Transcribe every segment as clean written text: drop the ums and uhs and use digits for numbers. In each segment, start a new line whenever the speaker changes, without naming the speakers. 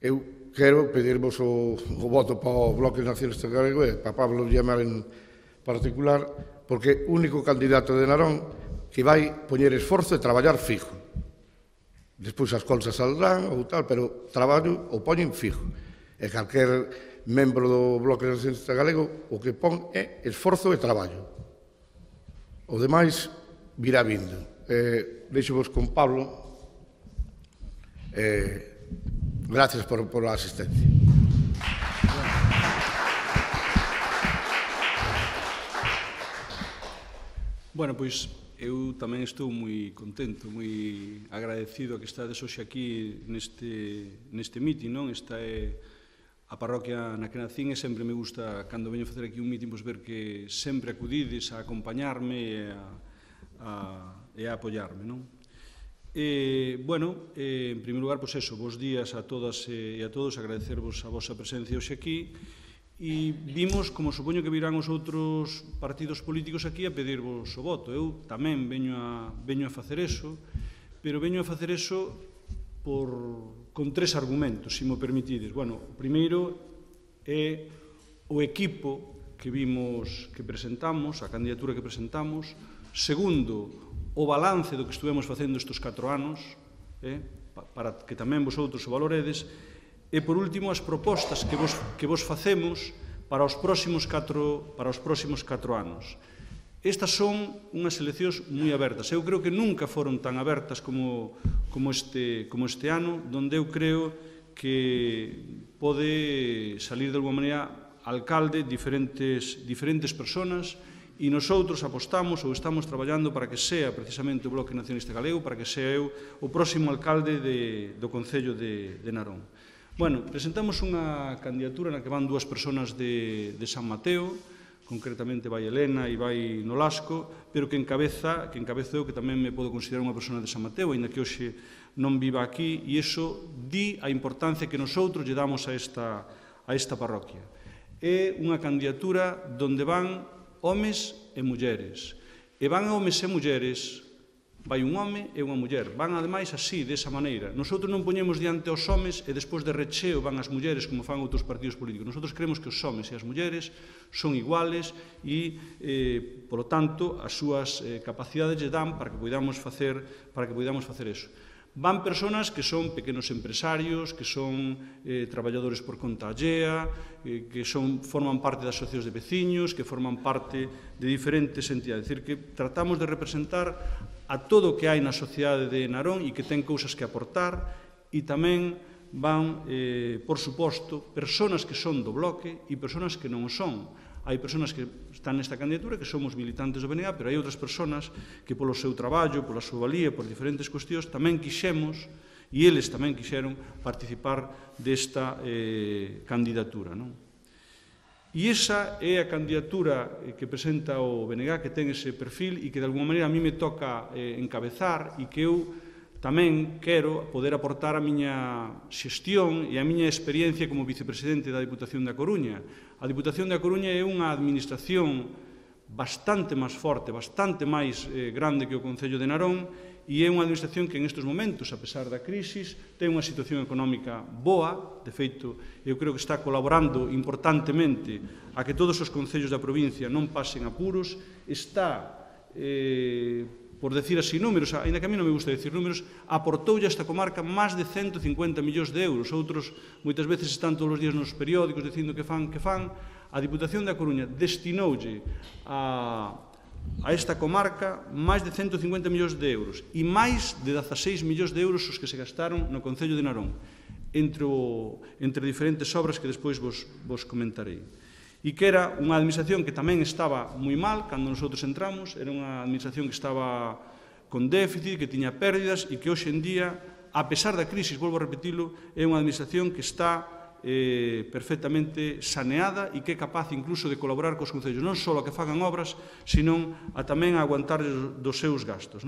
Eu quero pedirvos o voto para o Bloque Nacionalista Galego e para Pablo Villamar en particular, porque é o único candidato de Narón que vai poñer esforzo e traballar fijo. Despois as colsas saldrán ou tal, pero traballo o poñen fijo. E calquer membro do Bloque Nacionalista Galego o que pon é esforzo e traballo. O demais virá vindo. Deixo-vos con Pablo. Gracias por a asistencia.
Bueno, pois eu tamén estou moi contento, moi agradecido que estades hoxe aquí neste mitin, non? Esta é a parroquia na que nacín e sempre me gusta, cando veño a facer aquí un mitin, ver que sempre acudides a acompañarme e a apoiarme, non? Bueno, en primeiro lugar, pois eso, bons días a todas e a todos, agradecervos a vosa presencia hoxe aquí. E vimos, como supoño que virán os outros partidos políticos aquí, a pedirvos o voto. Eu tamén veño a facer eso, pero veño a facer eso con tres argumentos, se mo permitides. Bueno, o primeiro é o equipo que vimos que presentamos, a candidatura que presentamos. Segundo, o balance do que estuvemos facendo estes 4 anos, para que tamén vosotros o valoredes. E, por último, as propostas que vos facemos para os próximos 4 anos. Estas son unhas eleccións moi abertas. Eu creo que nunca foron tan abertas como este ano, onde eu creo que pode salir de alguma maneira alcalde diferentes persoas e nosotros apostamos ou estamos traballando para que sea precisamente o Bloque Nacionalista Galego, para que sea eu o próximo alcalde do Concello de Narón. Bueno, presentamos unha candidatura na que van 2 persoas de San Mateo, concretamente vai Elena e vai Nolasco, pero que encabeza eu, que tamén me podo considerar unha persona de San Mateo, ainda que hoxe non viva aquí, e iso di a importancia que nosotros lle damos a esta parroquia. É unha candidatura onde van homes e mulleres. E van homes e mulleres. Vai un home e unha muller. Van, ademais, así, desa maneira. Nosotros non poñemos diante os homes e despois de recheo van as mulleres como fan outros partidos políticos. Nosotros creemos que os homes e as mulleres son iguales e, polo tanto, as súas capacidades lle dan para que podamos facer eso. Van persoas que son pequenos empresarios, que son traballadores por conta allea, que forman parte das asociacións de veciños, que forman parte de diferentes entidades. É dicir, que tratamos de representar a todo o que hai na sociedade de Narón e que ten cousas que aportar, e tamén van, por suposto, persoas que son do bloque e persoas que non o son. Hai persoas que están nesta candidatura que somos militantes do BNG, pero hai outras persoas que polo seu traballo, pola súa valía, por diferentes cuestións, tamén quixemos, e eles tamén quixeron participar desta candidatura. E esa é a candidatura que presenta o BNG, que ten ese perfil e que de alguma maneira a mí me toca encabezar e que eu tamén quero poder aportar a miña xestión e a miña experiencia como vicepresidente da Diputación da Coruña. A Diputación da Coruña é unha administración bastante máis forte, bastante máis grande que o Concello de Narón, e é unha administración que en estes momentos, a pesar da crisis, ten unha situación económica boa. De feito, eu creo que está colaborando importantemente a que todos os concellos da provincia non pasen apuros. Está, por decir así números, ainda que a mí non me gusta decir números, aportoulle a esta comarca máis de 150 millóns de euros. Outros moitas veces están todos os días nos periódicos dicindo que fan. A Diputación da Coruña destinoulle a esta comarca máis de 150 millóns de euros e máis de 16 millóns de euros os que se gastaron no Concello de Narón, entre diferentes obras que despois vos comentarei. E que era unha administración que tamén estaba moi mal cando nosotros entramos, era unha administración que estaba con déficit, que tiña pérdidas e que hoxe en día, a pesar da crisis, volvo a repetilo, é unha administración que está perfectamente saneada e que é capaz incluso de colaborar cos concellos, non só a que fagan obras, sino a tamén a aguantar dos seus gastos.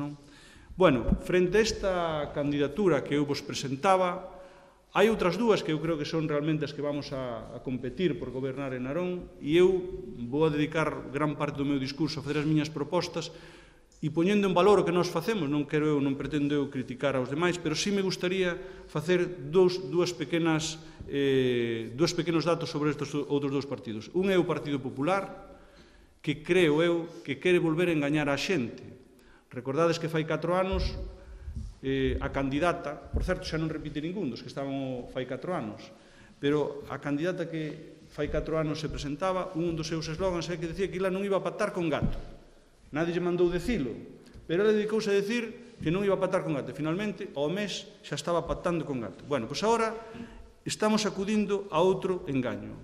Bueno, frente a esta candidatura que eu vos presentaba, hai outras dúas que eu creo que son realmente as que vamos a competir por gobernar en Narón, e eu vou a dedicar gran parte do meu discurso a facer as miñas propostas, e poñendo en valor o que nós facemos, non pretendo eu criticar aos demais, pero sí me gustaría facer dous pequenos datos sobre estes outros dous partidos. Un é o Partido Popular, que creo eu que quere volver a engañar a xente. Recordades que fai 4 anos a candidata, por certo xa non repite ningún dos que estaban fai 4 anos, pero a candidata que fai 4 anos se presentaba, un dos seus eslogans é que decía que ela non iba a pactar con gato. Nadie lle mandou decilo, pero ela dedicouse a decir que non iba a pactar con gato. E, finalmente, ao mes, xa estaba pactando con gato. Bueno, pois agora estamos acudindo a outro engaño.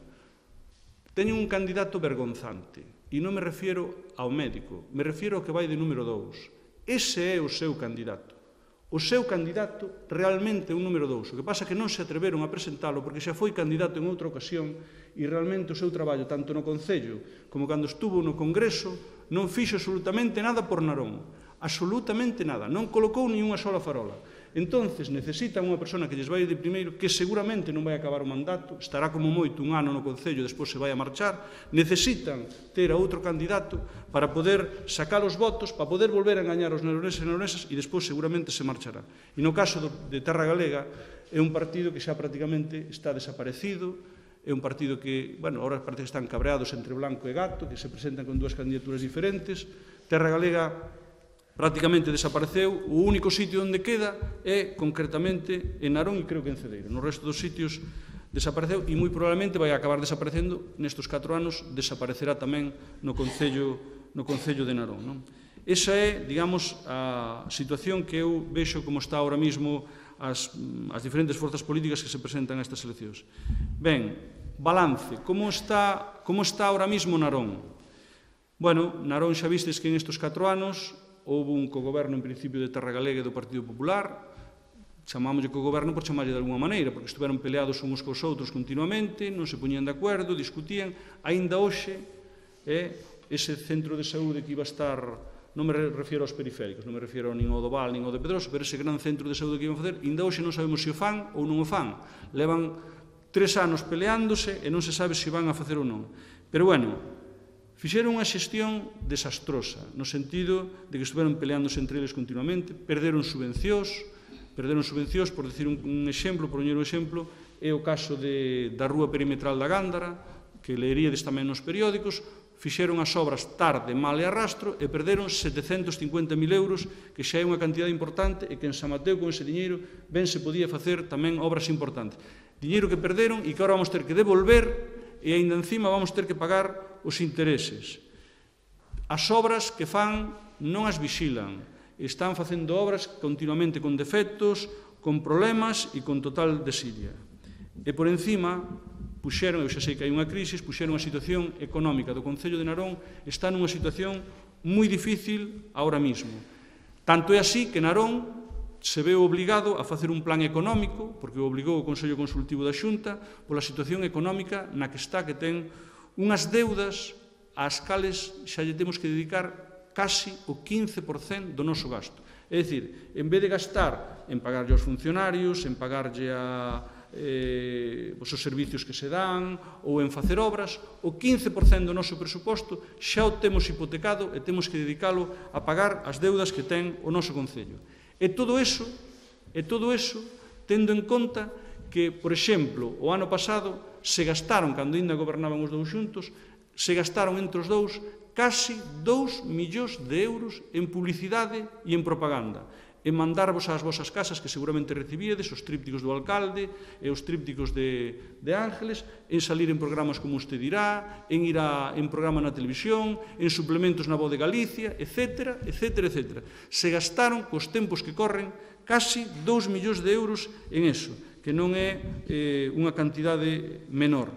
Teñen un candidato vergonzante, e non me refiero ao médico, me refiero ao que vai de número 2. Ese é o seu candidato. O seu candidato realmente é un número 2. O que pasa é que non se atreveron a presentalo porque xa foi candidato en outra ocasión e realmente o seu traballo, tanto no Concello como cando estuvo no Congreso, non fixo absolutamente nada por Narón. Absolutamente nada. Non colocou ni unha sola farola. Entonces necesitan unha persona que lles vai de primeiro, que seguramente non vai acabar o mandato, estará como moito un ano no Concello, despois se vai a marchar. Necesitan ter a outro candidato para poder sacar os votos, para poder volver a engañar os naroneses e naronesas e despois seguramente se marchará. E no caso de Terra Galega é un partido que xa prácticamente está desaparecido, é un partido que, bueno, ahora parece que están cabreados entre Blanco e Gato, que se presentan con dúas candidaturas diferentes. Terra Galega prácticamente desapareceu, o único sitio onde queda é concretamente en Narón e creo que en Cedeiro. No resto dos sitios desapareceu e moi probablemente vai acabar desaparecendo nestes 4 anos, desaparecerá tamén no Concello de Narón. Non? Esa é, digamos, a situación que eu vexo como está ahora mismo as diferentes forzas políticas que se presentan a estas eleccións. Ben, balance, como está ahora mismo Narón? Bueno, Narón xa vistes que en estes 4 anos houve un cogoberno en principio de Terra Galega e do Partido Popular, chamámoslle cogoberno por chamarlle de alguma maneira, porque estiveron peleados uns cos outros continuamente, non se poñían de acordo, discutían, aínda hoxe ese centro de saúde que iba a estar, non me refiero aos periféricos, non me refiero nin ao do Val, nin ao de Pedroso, pero ese gran centro de saúde que iban a facer, aínda hoxe non sabemos se o fan ou non o fan. Levan 3 anos peleándose e non se sabe se van a facer ou non. Pero, bueno, fixeron unha xestión desastrosa, no sentido de que estiveron peleándose entre eles continuamente, perderon subvencións, por decir un exemplo, por poñer un exemplo, é o caso da rúa perimetral da Gándara, que leeríades tamén nos periódicos, fixeron as obras tarde, mal e arrastro, e perderon 750.000 euros, que xa é unha cantidade importante, e que en San Mateo con ese diñeiro ben se podía facer tamén obras importantes. Diñeiro que perderon e que agora vamos ter que devolver, e aínda encima vamos ter que pagar os intereses. As obras que fan non as vixilan, están facendo obras continuamente con defectos, con problemas e con total desidia. E por encima, puxeron, eu xa sei que hai unha crisis, puxeron a situación económica do Concello de Narón, está nunha situación moi difícil ahora mismo. Tanto é así que Narón se veu obligado a facer un plan económico, porque o obligou o Consello Consultivo da Xunta, pola situación económica na que está, que ten unhas deudas ás cales xa lle temos que dedicar casi o 15% do noso gasto. É dicir, en vez de gastar en pagarlle aos funcionarios, en pagarlle os servicios que se dan ou en facer obras, o 15% do noso presuposto xa o temos hipotecado e temos que dedicalo a pagar as deudas que ten o noso Concello. E todo eso, tendo en conta que, por exemplo, o ano pasado se gastaron, cando ainda gobernaban os dous xuntos, se gastaron entre os dous casi 2 millóns de euros en publicidade e en propaganda, en mandarvos ás vosas casas, que seguramente recibíades, os trípticos do alcalde e os trípticos de Ángeles, en salir en programas como Usted dirá, en ir en programa na televisión, en suplementos na Voz de Galicia, etc., etc., etc. Se gastaron, cos tempos que corren, casi 2 millóns de euros en eso, que non é unha cantidade menor.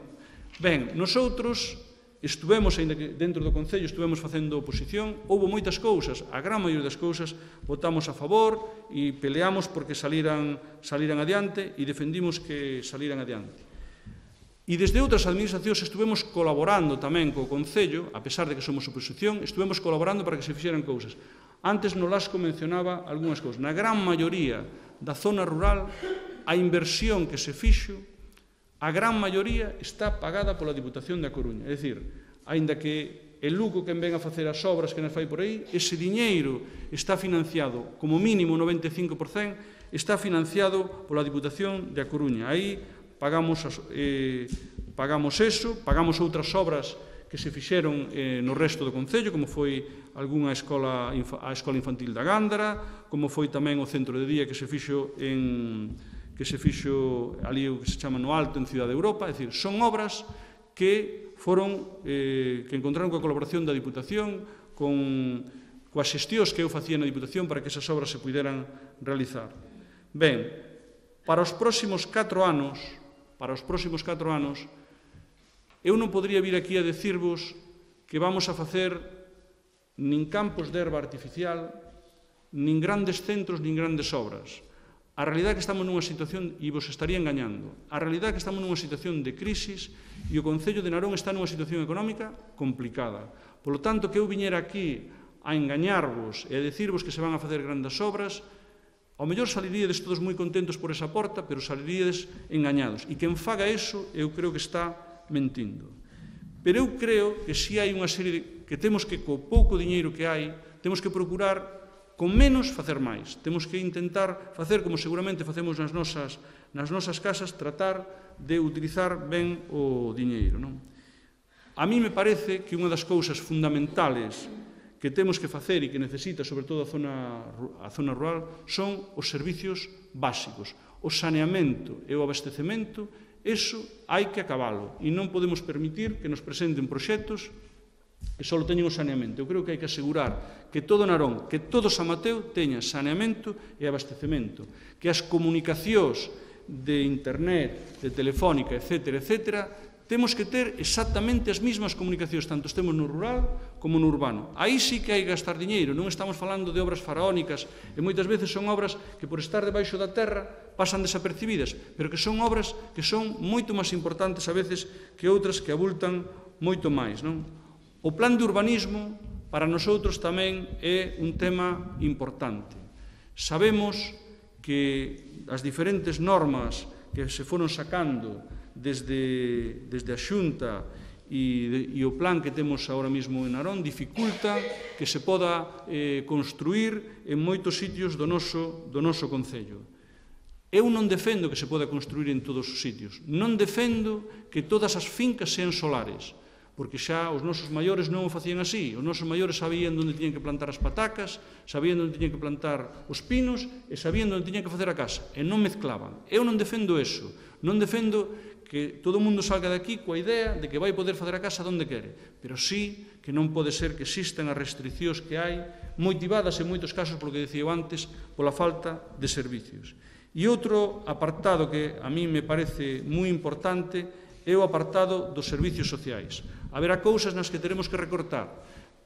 Ben, nosotros estuvemos, ainda que dentro do Concello estuvemos facendo oposición, houve moitas cousas, a gran maioria das cousas votamos a favor e peleamos porque saliran adiante e defendimos que saliran adiante. E desde outras administracións estuvemos colaborando tamén co Concello, a pesar de que somos oposición, estuvemos colaborando para que se fixeran cousas. Antes no Lasco mencionaba algunhas cousas. Na gran maioría da zona rural, a inversión que se fixo, a gran maioría está pagada pola Diputación da Coruña. É dicir, aínda que e Luco quen ven a facer as obras que nos fai por aí, ese diñeiro está financiado, como mínimo 95%, está financiado pola Diputación de A Coruña. Aí pagamos eso, pagamos outras obras que se fixeron no resto do Concello, como foi a escola infantil da Gándara, como foi tamén o centro de día que se fixo ali o que se chama no Alto, en Cidade de Europa. É dicir, son obras que encontraron coa colaboración da Diputación, coas xestións que eu facía na Diputación para que esas obras se puderan realizar. Ben, para os próximos 4 anos, eu non podría vir aquí a decirvos que vamos a facer nin campos de herba artificial, nin grandes centros, nin grandes obras. A realidade é que estamos nunha situación, e vos estaría engañando, a realidade é que estamos nunha situación de crisis e o Concello de Narón está nunha situación económica complicada. Por lo tanto, que eu viñera aquí a engañarvos e a decirvos que se van a facer grandes obras, ao mellor saliríades todos moi contentos por esa porta, pero saliríades engañados. E quen faga eso, eu creo que está mentindo. Pero eu creo que si hai unha serie que temos que, co pouco diñeiro que hai, temos que procurar con menos facer máis. Temos que intentar facer, como seguramente facemos nas nosas casas, tratar de utilizar ben o diñeiro. A mí me parece que unha das cousas fundamentales que temos que facer e que necesita, sobre todo a zona rural, son os servicios básicos. O saneamento e o abastecemento, eso hai que acabalo. E non podemos permitir que nos presenten proxectos que só teñen o saneamento. Eu creo que hai que asegurar que todo Narón, que todo San Mateo teña saneamento e abastecemento, que as comunicacións de internet, de telefónica, etc., temos que ter exactamente as mesmas comunicacións, tanto estemos no rural como no urbano. Aí sí que hai que gastar diñeiro, non estamos falando de obras faraónicas, e moitas veces son obras que por estar debaixo da terra pasan desapercibidas, pero que son obras que son moito máis importantes a veces que outras que abultan moito máis. O plan de urbanismo para nosotros tamén é un tema importante. Sabemos que as diferentes normas que se foron sacando desde a Xunta e o plan que temos agora mesmo en Narón dificulta que se poda construir en moitos sitios do noso Concello. Eu non defendo que se poda construir en todos os sitios, non defendo que todas as fincas sean solares, porque xa os nosos maiores non o facían así. Os nosos maiores sabían onde tiñan que plantar as patacas, sabían onde tiñan que plantar os pinos e sabían onde tiñan que facer a casa, e non mezclaban. Eu non defendo eso, non defendo que todo o mundo salga de aquí coa idea de que vai poder facer a casa onde quere, pero sí que non pode ser que existan as restriccións que hai, motivadas en moitos casos, polo que dicía antes, pola falta de servicios. E outro apartado que a mí me parece moi importante é o apartado dos servicios sociais. Haberá cousas nas que teremos que recortar,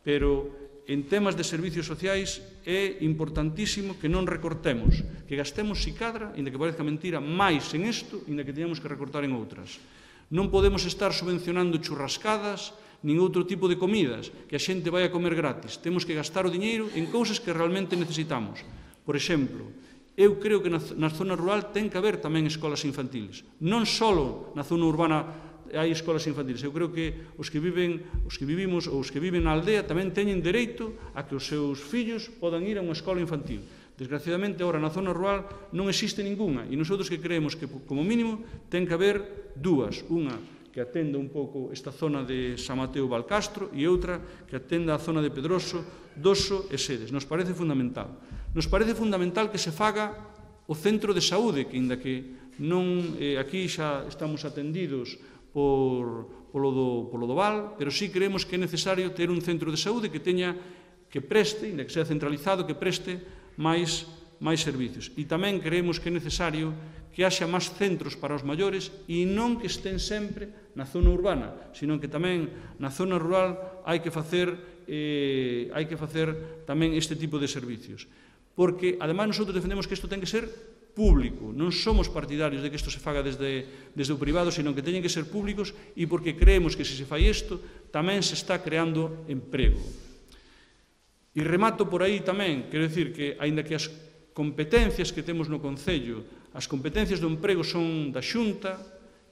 pero en temas de servicios sociais é importantísimo que non recortemos, que gastemos, si cadra, inda que parezca mentira, máis en isto, inda que teñamos que recortar en outras. Non podemos estar subvencionando churrascadas, nin outro tipo de comidas, que a xente vai a comer gratis. Temos que gastar o diñeiro en cousas que realmente necesitamos. Por exemplo, eu creo que na zona rural ten que haber tamén escolas infantiles. Non só na zona urbana hai escolas infantiles. Eu creo que os que vivimos ou os que viven na aldea tamén teñen dereito a que os seus fillos podan ir a unha escola infantil. Desgraciadamente, agora na zona rural non existe ninguna, e nosotros que creemos que, como mínimo, ten que haber dúas. Unha que atenda un pouco esta zona de San Mateo Valcastro e outra que atenda a zona de Pedroso, Doso e Sedes. Nos parece fundamental. Nos parece fundamental que se faga o centro de saúde, que inda que non aquí xa estamos atendidos polo do Val, pero sí creemos que é necesario ter un centro de saúde que preste, inda que sea centralizado, que preste máis servicios. E tamén creemos que é necesario que haxa máis centros para os maiores e non que estén sempre na zona urbana, sino que tamén na zona rural hai que facer tamén este tipo de servicios. Porque, ademais, nosotros defendemos que isto ten que ser público. Non somos partidarios de que isto se faga desde o privado, sino que teñen que ser públicos, e porque creemos que se fai isto tamén se está creando emprego. E remato por aí tamén, quero dicir que, aínda que as competencias que temos no Concello, as competencias do emprego son da Xunta,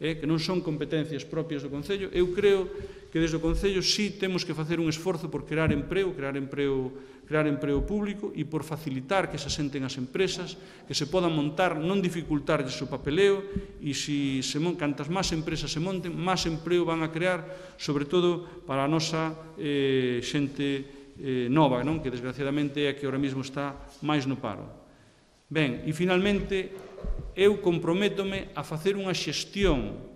que non son competencias propias do Concello. Eu creo que desde o Concello sí temos que facer un esforzo por crear emprego público e por facilitar que se asenten as empresas, que se podan montar, non dificultarlles o papeleo, e cantas máis empresas se monten, máis emprego van a crear, sobre todo para a nosa xente nova, que desgraciadamente é a que ahora mesmo está máis no paro. Ben, e finalmente, eu comprométome a facer unha xestión,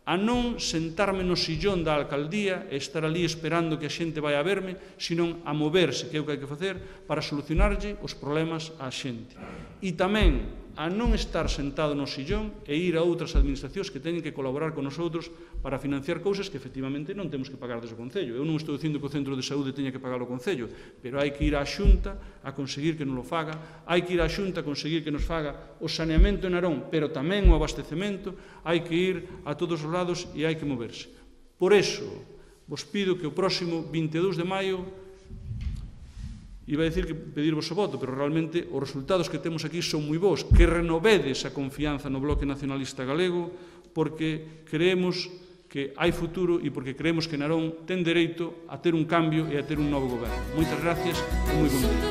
a non sentarme no sillón da alcaldía e estar ali esperando que a xente vai a verme, senón a moverse, que é o que hai que facer para solucionarlle os problemas á xente. E tamén a non estar sentado no sillón e ir a outras administracións que teñen que colaborar con nosotros para financiar cousas que efectivamente non temos que pagar desde o Concello. Eu non estou dicindo que o centro de saúde teña que pagar o Concello, pero hai que ir á Xunta a conseguir que nos lo faga, hai que ir á Xunta a conseguir que nos faga o saneamento en Narón, pero tamén o abastecemento, hai que ir a todos os lados e hai que moverse. Por eso, vos pido que o próximo 22 de maio iba a decir que pedirvos o voto, pero realmente os resultados que temos aquí son moi bons, que renovedes a confianza no Bloque Nacionalista Galego, porque creemos que hai futuro e porque creemos que Narón ten dereito a ter un cambio e a ter un novo goberno. Moitas gracias e moi bon día.